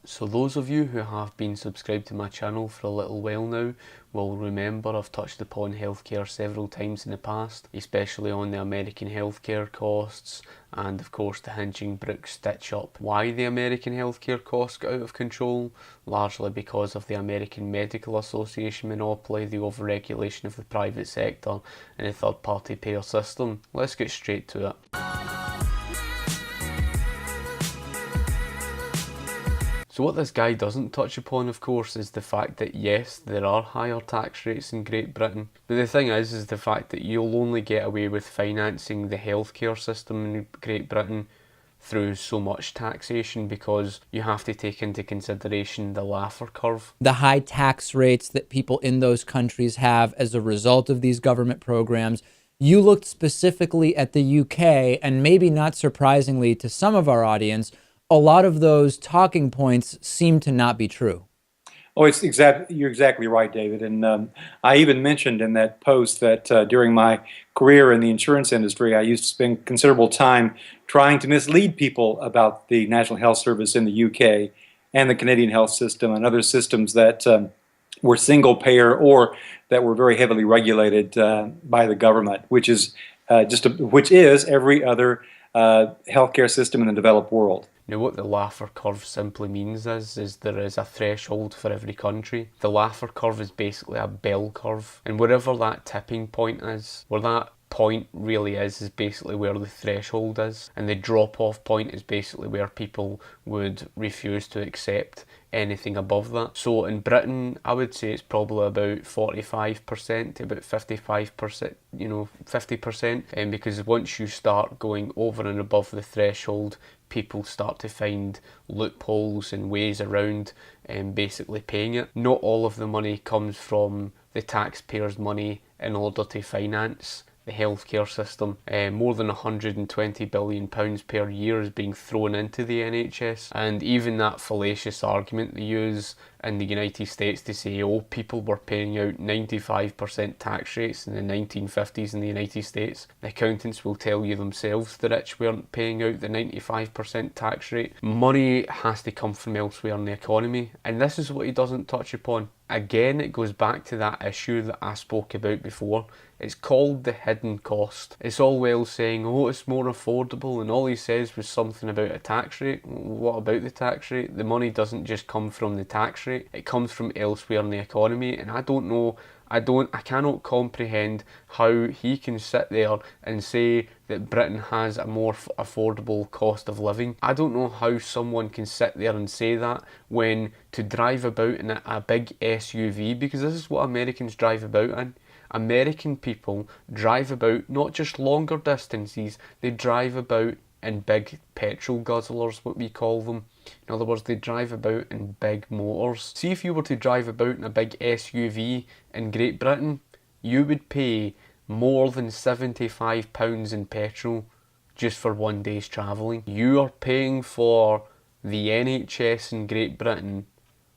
So those of you who have been subscribed to my channel for a little while now will remember I've touched upon healthcare several times in the past, especially on the American healthcare costs and of course the hinging brick stitch up. Why the American healthcare costs got out of control? Largely because of the American Medical Association monopoly, the overregulation of the private sector and the third party payer system. Let's get straight to it. So what this guy doesn't touch upon, of course, is the fact that yes, there are higher tax rates in Great Britain, but the thing is the fact that you'll only get away with financing the healthcare system in Great Britain through so much taxation because you have to take into consideration the Laffer Curve. The high tax rates that people in those countries have as a result of these government programs. You looked specifically at the UK, and maybe not surprisingly to some of our audience, a lot of those talking points seem to not be true. Oh, you're exactly right, David. And I even mentioned in that post that during my career in the insurance industry, I used to spend considerable time trying to mislead people about the National Health Service in the UK and the Canadian health system and other systems that were single payer or that were very heavily regulated by the government, which is every other healthcare system in the developed world. Now what the Laffer Curve simply means is there is a threshold for every country. The Laffer Curve is basically a bell curve, and wherever that tipping point is, where that point really is basically where the threshold is, and the drop-off point is basically where people would refuse to accept anything above that. So in Britain, I would say it's probably about 45% to about 55%, 50%, and because once you start going over and above the threshold, people start to find loopholes and ways around basically paying it. Not all of the money comes from the taxpayers' money in order to finance the healthcare system. More than £120 billion per year is being thrown into the NHS, and even that fallacious argument they use in the United States to say, oh, people were paying out 95% tax rates in the 1950s in the United States. The accountants will tell you themselves the rich weren't paying out the 95% tax rate. Money has to come from elsewhere in the economy, and this is what he doesn't touch upon. Again, it goes back to that issue that I spoke about before. It's called the hidden cost. It's all well saying, oh, it's more affordable, and all he says was something about a tax rate. What about the tax rate? The money doesn't just come from the tax rate, it comes from elsewhere in the economy, and I cannot comprehend how he can sit there and say that Britain has a more affordable cost of living. I don't know how someone can sit there and say that when to drive about in a big SUV, because this is what Americans drive about in. American people drive about not just longer distances, they drive about in big petrol guzzlers, what we call them. In other words, they drive about in big motors. See, if you were to drive about in a big SUV in Great Britain, you would pay more than £75 in petrol just for one day's travelling. You are paying for the NHS in Great Britain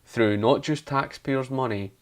through not just taxpayers' money,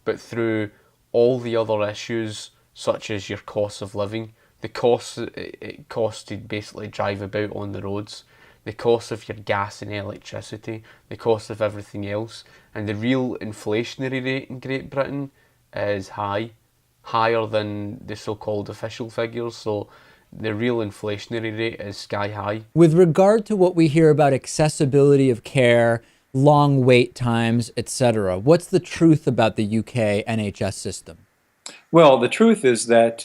but through all the other issues such as your cost of living, the costs it costs to basically drive about on the roads, the cost of your gas and electricity, the cost of everything else, and the real inflationary rate in Great Britain is higher than the so-called official figures, so the real inflationary rate is sky high. With regard to what we hear about accessibility of care, long wait times, etc., what's the truth about the UK NHS system? Well, the truth is that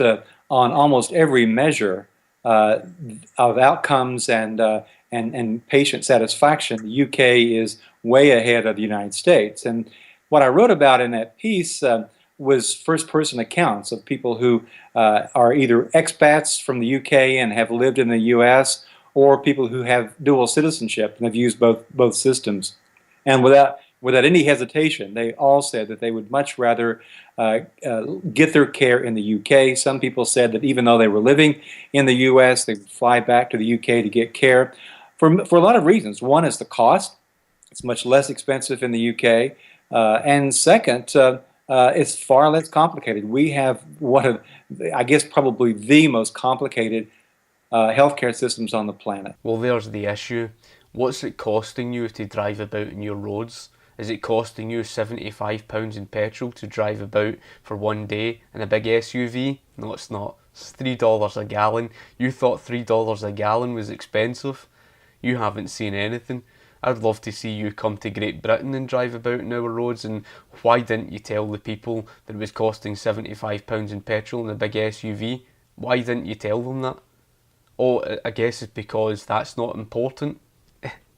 on almost every measure of outcomes and patient satisfaction, the UK is way ahead of the United States. And what I wrote about in that piece was first-person accounts of people who are either expats from the UK and have lived in the US, or people who have dual citizenship and have used both systems. And without any hesitation, they all said that they would much rather get their care in the UK. Some people said that even though they were living in the US, they would fly back to the UK to get care for a lot of reasons. One is the cost. It's much less expensive in the UK. And second, it's far less complicated. We have I guess, probably the most complicated healthcare systems on the planet. Well, there's the issue. What's it costing you to drive about in your roads? Is it costing you £75 in petrol to drive about for one day in a big SUV? No, it's not. It's $3 a gallon. You thought $3 a gallon was expensive? You haven't seen anything. I'd love to see you come to Great Britain and drive about in our roads, and why didn't you tell the people that it was costing £75 in petrol in a big SUV? Why didn't you tell them that? Oh, I guess it's because that's not important.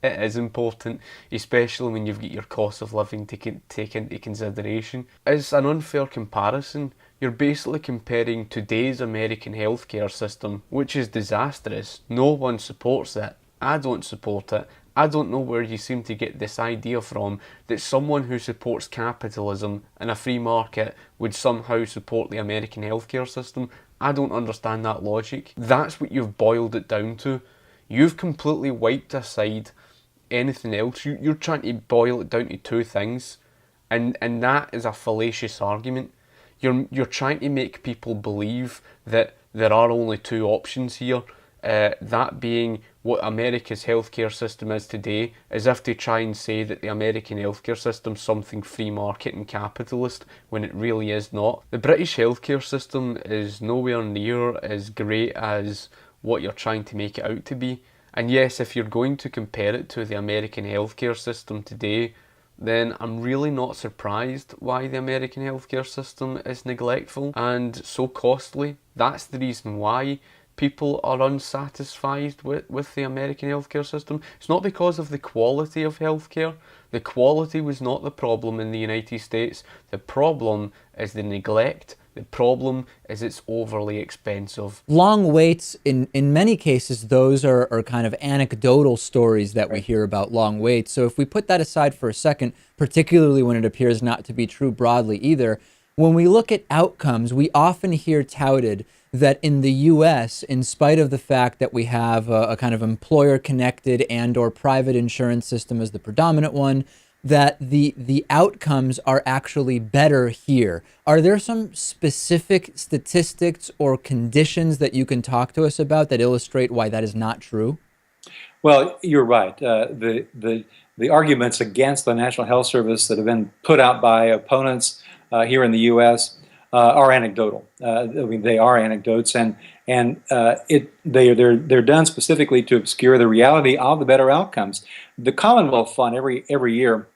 It is important, especially when you've got your cost of living to take into consideration. It's an unfair comparison. You're basically comparing today's American healthcare system, which is disastrous. No one supports it. I don't support it. I don't know where you seem to get this idea from that someone who supports capitalism and a free market would somehow support the American healthcare system. I don't understand that logic. That's what you've boiled it down to. You've completely wiped aside anything else. You're trying to boil it down to two things, and that is a fallacious argument. You're trying to make people believe that there are only two options here, that being what America's healthcare system is today, as if to try and say that the American healthcare system's something free market and capitalist, when it really is not. The British healthcare system is nowhere near as great as what you're trying to make it out to be. And yes, if you're going to compare it to the American healthcare system today, then I'm really not surprised why the American healthcare system is neglectful and so costly. That's the reason why people are unsatisfied with the American healthcare system. It's not because of the quality of healthcare. The quality was not the problem in the United States. The problem is the neglect. The problem is it's overly expensive. Long waits, in many cases, those are kind of anecdotal stories that we hear about long waits. So if we put that aside for a second, particularly when it appears not to be true broadly either, when we look at outcomes, we often hear touted that in the US, in spite of the fact that we have a kind of employer-connected and or private insurance system as the predominant one, that the outcomes are actually better here. Are there some specific statistics or conditions that you can talk to us about that illustrate why that is not true? Well, you're right. The arguments against the National Health Service that have been put out by opponents here in the U.S. Are anecdotal. I mean, they are anecdotes, and they're done specifically to obscure the reality of the better outcomes. The Commonwealth Fund every year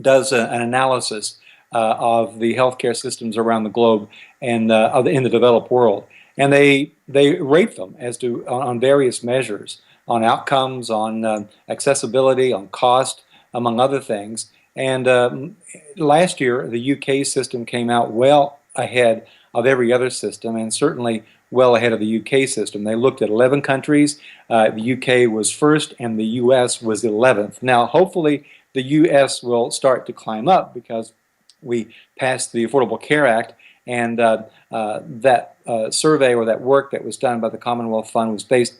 does an analysis of the healthcare systems around the globe and in the developed world, and they rate them as to on various measures, on outcomes, on accessibility, on cost, among other things. And last year, the UK system came out well ahead of every other system, and certainly well ahead of the UK system. They looked at 11 countries. The UK was first, and the US was 11th. Now, hopefully, the US will start to climb up because we passed the Affordable Care Act, and that survey or that work that was done by the Commonwealth Fund was based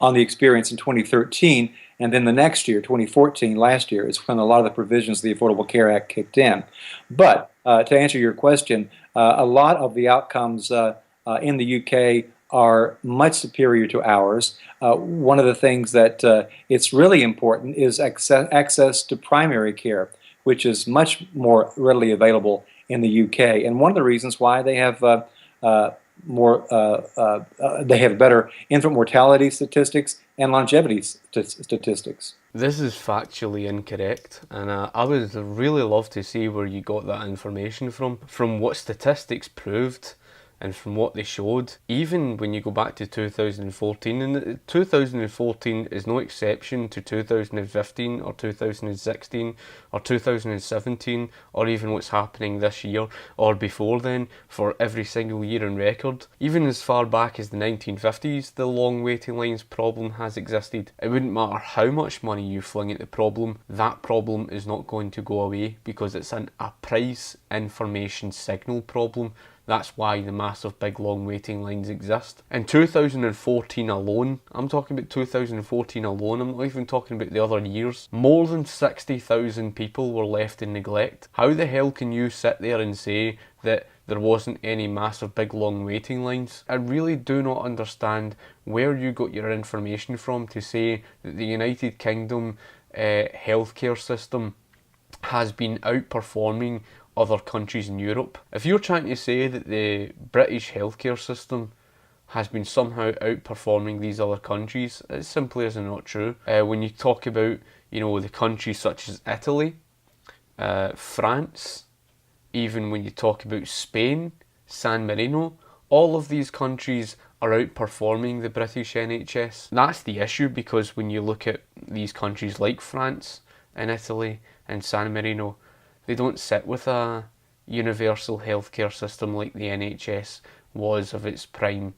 on the experience in 2013, and then the next year, 2014, last year, is when a lot of the provisions of the Affordable Care Act kicked in. But to answer your question, a lot of the outcomes in the UK are much superior to ours. One of the things that it's really important is access to primary care, which is much more readily available in the UK. And one of the reasons why they have they have better infant mortality statistics and longevity statistics. This is factually incorrect, and I would really love to see where you got that information from. From what statistics proved and from what they showed, even when you go back to 2014, and 2014 is no exception to 2015 or 2016 or 2017 or even what's happening this year or before then for every single year in record. Even as far back as the 1950s, the long waiting lines problem has existed. It wouldn't matter how much money you fling at the problem, that problem is not going to go away because it's a price information signal problem. That's why the massive big long waiting lines exist. In 2014 alone, I'm talking about 2014 alone, I'm not even talking about the other years, more than 60,000 people were left in neglect. How the hell can you sit there and say that there wasn't any massive big long waiting lines. I really do not understand where you got your information from to say that the United Kingdom healthcare system has been outperforming other countries in Europe. If you're trying to say that the British healthcare system has been somehow outperforming these other countries, it simply is not true. When you talk about, the countries such as Italy, France, even when you talk about Spain, San Marino, all of these countries are outperforming the British NHS. That's the issue, because when you look at these countries like France and Italy and San Marino, they don't sit with a universal healthcare system like the NHS was of its prime.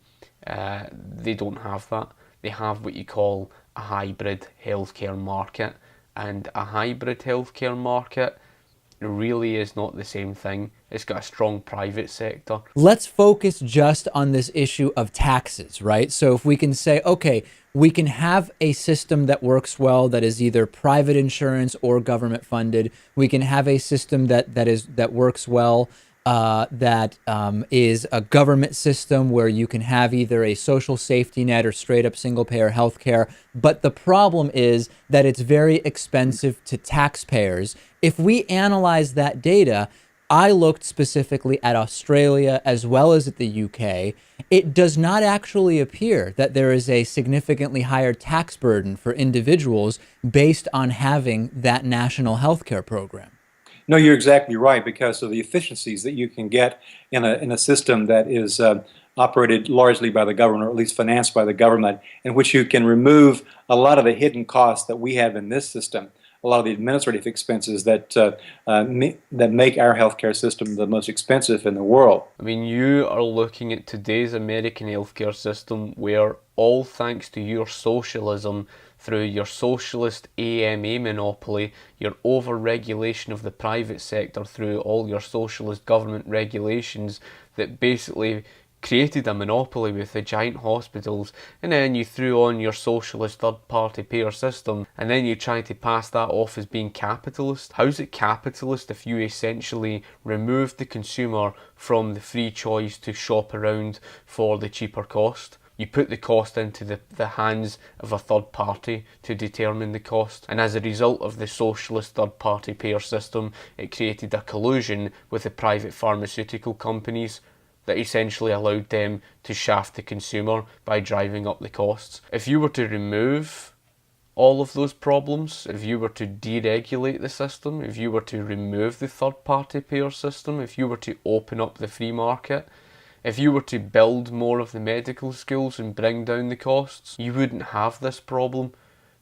They don't have that. They have what you call a hybrid healthcare market, and a hybrid healthcare market really is not the same thing. It's got a strong private sector. Let's focus just on this issue of taxes, right? So if we can say, okay, we can have a system that works well, that is either private insurance or government funded. We can have a system that works well, that is a government system where you can have either a social safety net or straight up single payer healthcare. But the problem is that it's very expensive to taxpayers. If we analyze that data, I looked specifically at Australia as well as at the UK. It does not actually appear that there is a significantly higher tax burden for individuals based on having that national healthcare program. No, you're exactly right, because of the efficiencies that you can get in a system that is operated largely by the government, or at least financed by the government, in which you can remove a lot of the hidden costs that we have in this system, a lot of the administrative expenses that make our healthcare system the most expensive in the world. I mean, you are looking at today's American healthcare system where, all thanks to your socialism, through your socialist AMA monopoly, your overregulation of the private sector through all your socialist government regulations that basically created a monopoly with the giant hospitals, and then you threw on your socialist third-party payer system, and then you try to pass that off as being capitalist. How's it capitalist if you essentially remove the consumer from the free choice to shop around for the cheaper cost? You put the cost into the hands of a third party to determine the cost, and as a result of the socialist third party payer system, it created a collusion with the private pharmaceutical companies that essentially allowed them to shaft the consumer by driving up the costs. If you were to remove all of those problems, if you were to deregulate the system, if you were to remove the third party payer system, if you were to open up the free market, if you were to build more of the medical schools and bring down the costs, you wouldn't have this problem.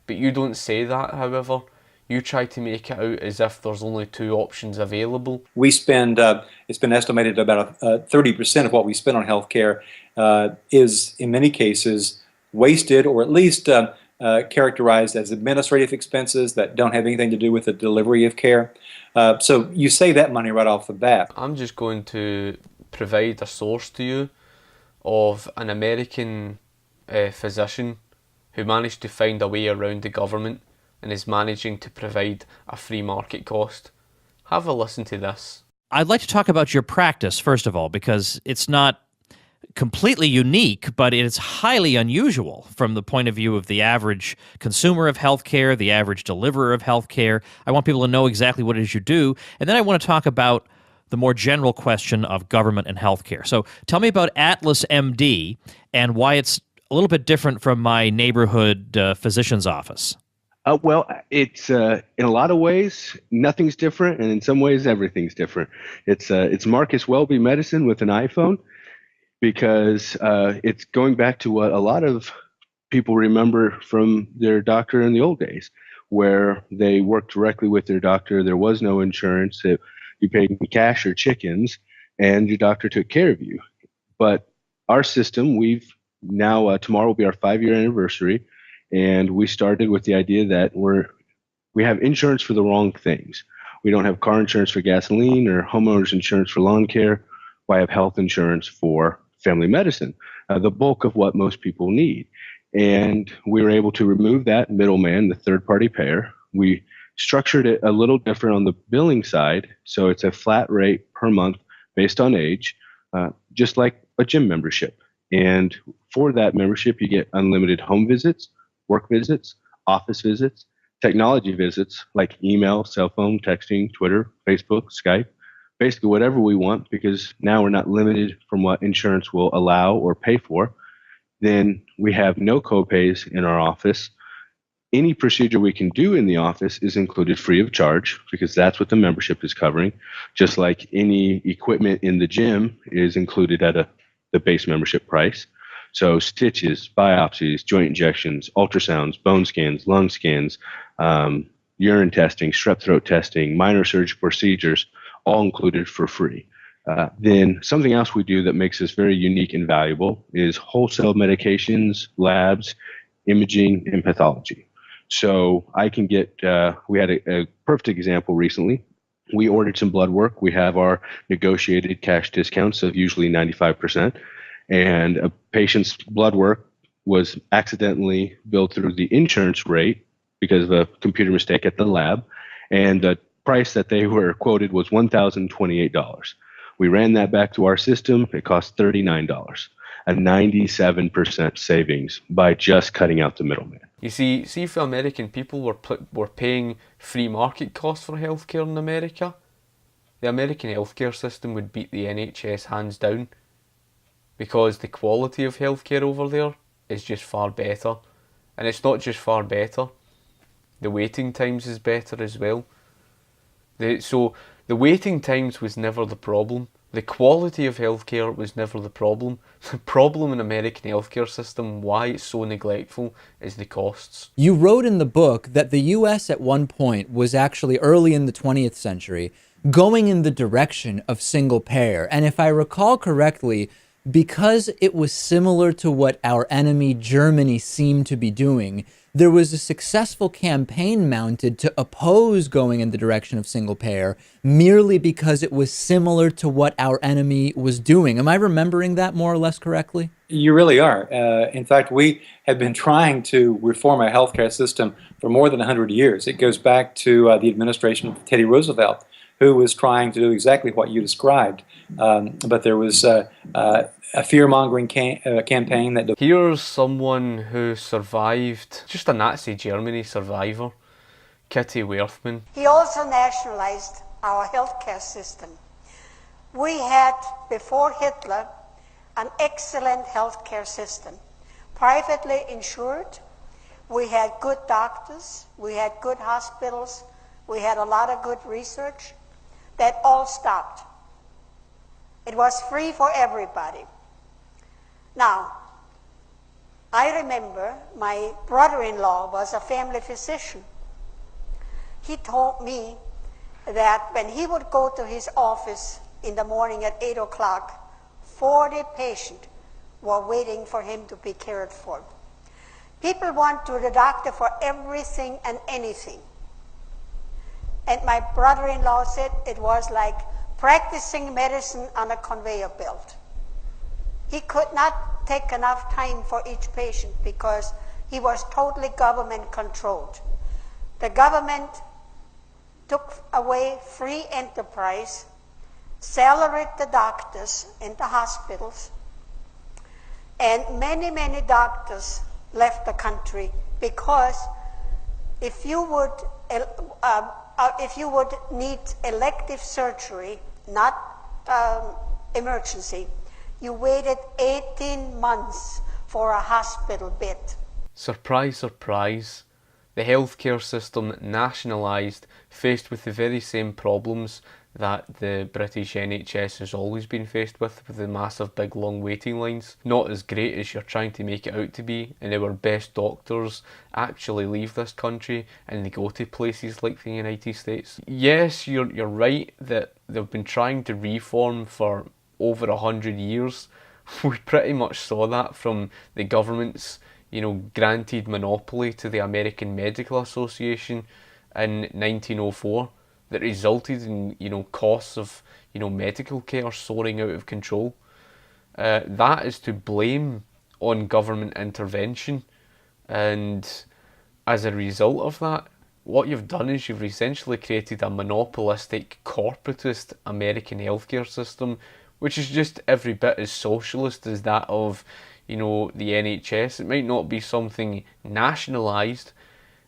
But you don't say that, however. You try to make it out as if there's only two options available. We spend, it's been estimated about 30% of what we spend on healthcare is, in many cases, wasted, or at least characterized as administrative expenses that don't have anything to do with the delivery of care. So you save that money right off the bat. I'm just going to provide a source to you of an American physician who managed to find a way around the government and is managing to provide a free market cost. Have a listen to this. I'd like to talk about your practice, first of all, because it's not completely unique, but it's highly unusual from the point of view of the average consumer of healthcare, the average deliverer of healthcare. I want people to know exactly what it is you do. And then I want to talk about the more general question of government and healthcare. So tell me about Atlas MD and why it's a little bit different from my neighborhood physician's office. Well, it's in a lot of ways, nothing's different, and in some ways, everything's different. It's Marcus Welby medicine with an iPhone, because it's going back to what a lot of people remember from their doctor in the old days, where they worked directly with their doctor. There was no insurance. You paid in cash or chickens, and your doctor took care of you. But our system, we've now, tomorrow will be our 5-year anniversary, and we started with the idea that we have insurance for the wrong things. We don't have car insurance for gasoline or homeowners insurance for lawn care. We have health insurance for family medicine, the bulk of what most people need. And we were able to remove that middleman, the third-party payer. We structured it a little different on the billing side, so it's a flat rate per month based on age, just like a gym membership. And for that membership, you get unlimited home visits, work visits, office visits, technology visits like email, cell phone, texting, Twitter, Facebook, Skype, basically whatever we want, because now we're not limited from what insurance will allow or pay for. Then we have no copays in our office. Any procedure we can do in the office is included free of charge because that's what the membership is covering, just like any equipment in the gym is included at the base membership price. So stitches, biopsies, joint injections, ultrasounds, bone scans, lung scans, urine testing, strep throat testing, minor surgical procedures, all included for free. Then something else we do that makes us very unique and valuable is wholesale medications, labs, imaging, and pathology. So I can get, we had a perfect example recently. We ordered some blood work. We have our negotiated cash discounts of usually 95%. And a patient's blood work was accidentally billed through the insurance rate because of a computer mistake at the lab. And the price that they were quoted was $1,028. We ran that back to our system. It cost $39, a 97% savings by just cutting out the middleman. You see if the American people were paying free market costs for healthcare in America, the American healthcare system would beat the NHS hands down, because the quality of healthcare over there is just far better. And it's not just far better, the waiting times is better as well. So the waiting times was never the problem. The quality of healthcare was never the problem. The problem in American healthcare system, why it's so neglectful, is the costs. You wrote in the book that the US at one point was actually early in the 20th century going in the direction of single payer. And if I recall correctly, because it was similar to what our enemy Germany seemed to be doing, there was a successful campaign mounted to oppose going in the direction of single payer merely because it was similar to what our enemy was doing. Am I remembering that more or less correctly? You really are. In fact, we have been trying to reform our healthcare system for more than 100 years. It goes back to the administration of Teddy Roosevelt, who was trying to do exactly what you described. But there was a fear-mongering campaign that... Here's someone who survived, just a Nazi Germany survivor, Kitty Werthmann. He also nationalized our healthcare system. We had, before Hitler, an excellent healthcare system, privately insured. We had good doctors, we had good hospitals, we had a lot of good research. That all stopped. It was free for everybody. Now, I remember my brother-in-law was a family physician. He told me that when he would go to his office in the morning at 8 o'clock, 40 patients were waiting for him to be cared for. People went to the doctor for everything and anything. And my brother-in-law said it was like practicing medicine on a conveyor belt. He could not take enough time for each patient because he was totally government controlled. The government took away free enterprise, salaried the doctors in the hospitals, and many, many doctors left the country because if you would need elective surgery, not emergency, you waited 18 months for a hospital bed. Surprise, surprise. The healthcare system nationalised, faced with the very same problems that the British NHS has always been faced with the massive big long waiting lines. Not as great as you're trying to make it out to be, and our best doctors actually leave this country and they go to places like the United States. Yes, you're right that they've been trying to reform for over 100 years. We pretty much saw that from the government's granted monopoly to the American Medical Association in 1904. That resulted in costs of medical care soaring out of control. That is to blame on government intervention, and as a result of that, What you've done is you've essentially created a monopolistic, corporatist American healthcare system, which is just every bit as socialist as that of, the NHS. It might not be something nationalised.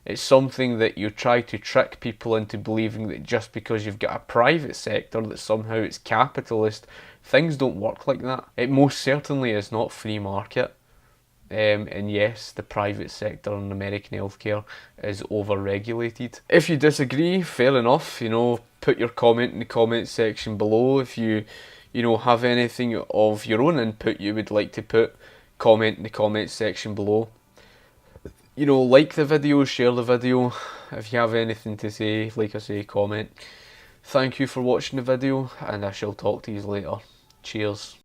It's something that you try to trick people into believing that just because you've got a private sector that somehow it's capitalist. Things don't work like that. It most certainly is not free market. And yes, the private sector in American healthcare is overregulated. If you disagree, fair enough. Put your comment in the comment section below. If you, have anything of your own input you would like to put, comment in the comment section below. Like the video, share the video. If you have anything to say, like I say, comment. Thank you for watching the video, and I shall talk to you later. Cheers.